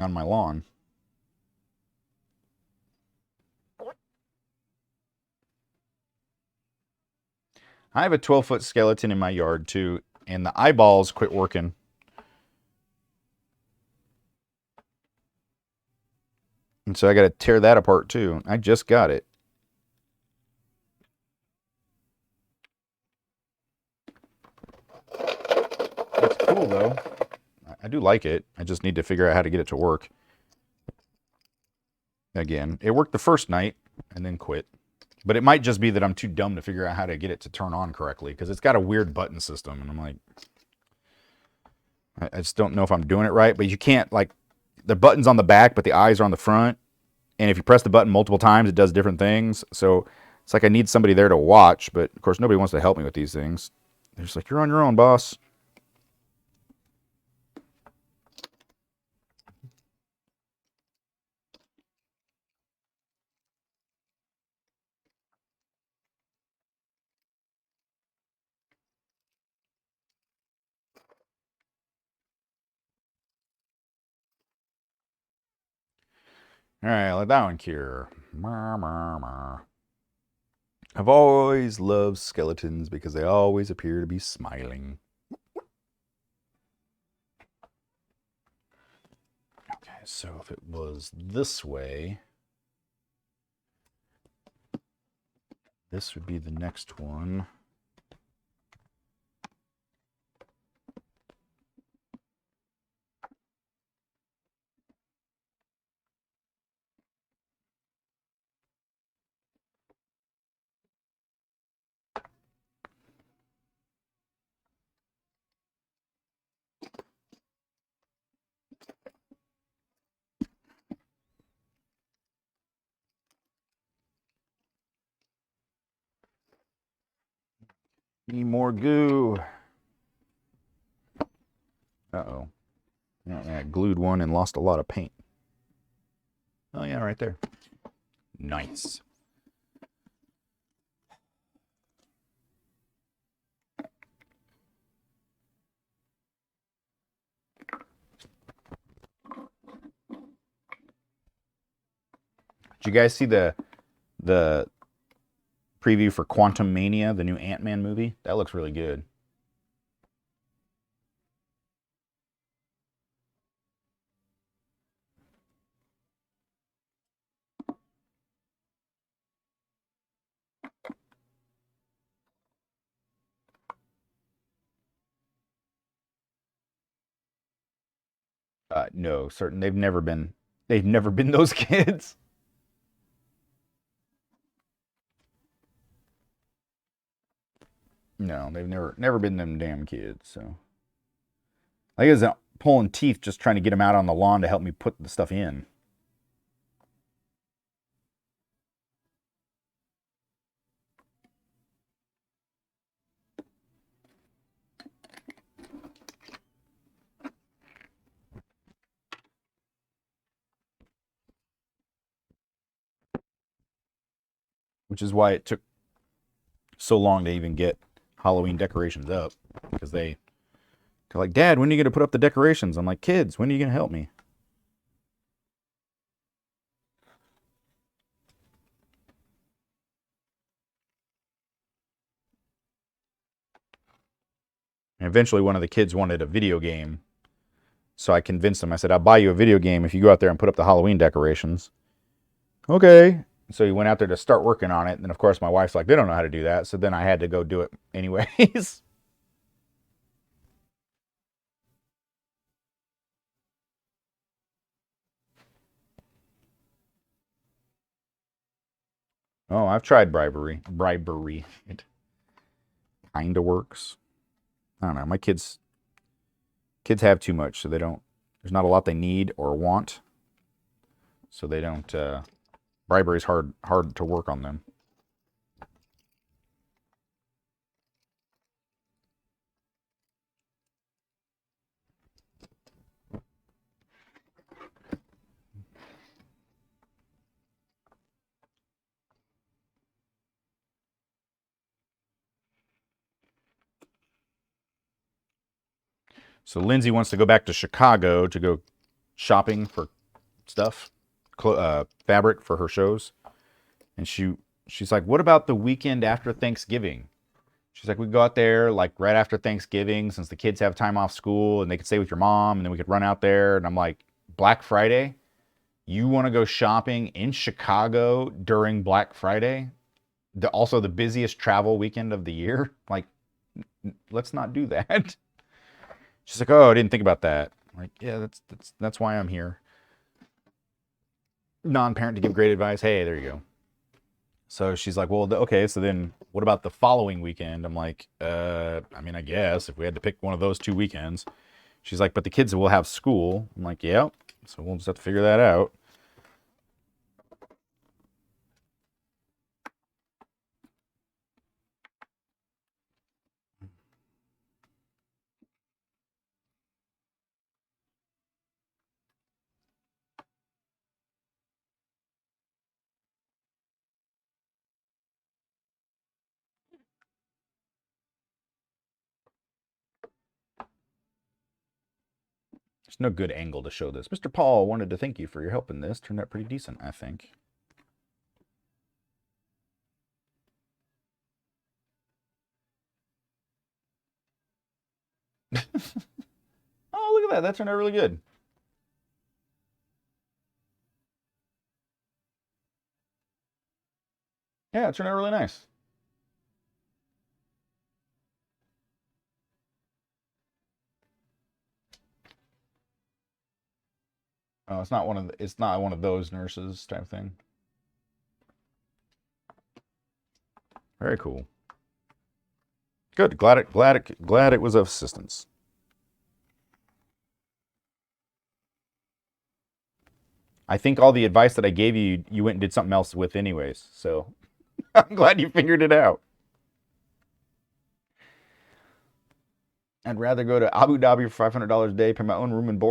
on my lawn. I have a 12-foot skeleton in my yard too, and the eyeballs quit working. And so I got to tear that apart too. I just got it. It's cool though. I do like it. I just need to figure out how to get it to work. Again, it worked the first night and then quit. But it might just be that I'm too dumb to figure out how to get it to turn on correctly because it's got a weird button system. And I'm like, I just don't know if I'm doing it right. But you can't, like, the button's on the back, but the eyes are on the front. And if you press the button multiple times, it does different things. So it's like I need somebody there to watch. But of course, nobody wants to help me with these things. They're just like, you're on your own, boss. All right, let that one cure. I've always loved skeletons because they always appear to be smiling. Okay, so if it was this way, this would be the next one. Need more goo. Uh-oh. Yeah, I glued one and lost a lot of paint. Oh, yeah, right there. Nice. Did you guys see the preview for Quantum Mania, the new Ant-Man movie? That looks really good. No, certain they've never been those kids. No, they've never been them damn kids. So I guess pulling teeth just trying to get them out on the lawn to help me put the stuff in. Which is why it took so long to even get Halloween decorations up because they're like, Dad, when are you going to put up the decorations? I'm like, kids, when are you going to help me? And eventually, one of the kids wanted a video game. So I convinced him. I said, I'll buy you a video game if you go out there and put up the Halloween decorations. Okay. So he went out there to start working on it. And then, of course, my wife's like, they don't know how to do that. So then I had to go do it anyways. Oh, I've tried bribery. Bribery. It kind of works. I don't know. My kids have too much, so they don't. There's not a lot they need or want, so they don't. Bribery is hard to work on them. So Lindsay wants to go back to Chicago to go shopping for stuff, fabric for her shows. And she's like, what about the weekend after Thanksgiving? She's like, we could go out there like right after Thanksgiving since the kids have time off school and they could stay with your mom and then we could run out there. And I'm like, Black Friday? You want to go shopping in Chicago during Black Friday? Also the busiest travel weekend of the year? Like, let's not do that. She's like, oh, I didn't think about that. I'm like, yeah, that's why I'm here. Non-parent to give great advice. Hey, there you go. So she's like, well, okay, so then what about the following weekend? I'm like, I mean, I guess if we had to pick one of those 2 weekends. She's like, but the kids will have school. I'm like, yeah, so we'll just have to figure that out. There's no good angle to show this. Mr. Paul wanted to thank you for your help in this. Turned out pretty decent, I think. Oh, look at that. That turned out really good. Yeah, it turned out really nice. Oh, it's not one of those nurses type thing. Very cool. Good. Glad it was of assistance. I think all the advice that I gave you, you went and did something else with anyways. So I'm glad you figured it out. I'd rather go to Abu Dhabi for $500 a day, pay my own room and board.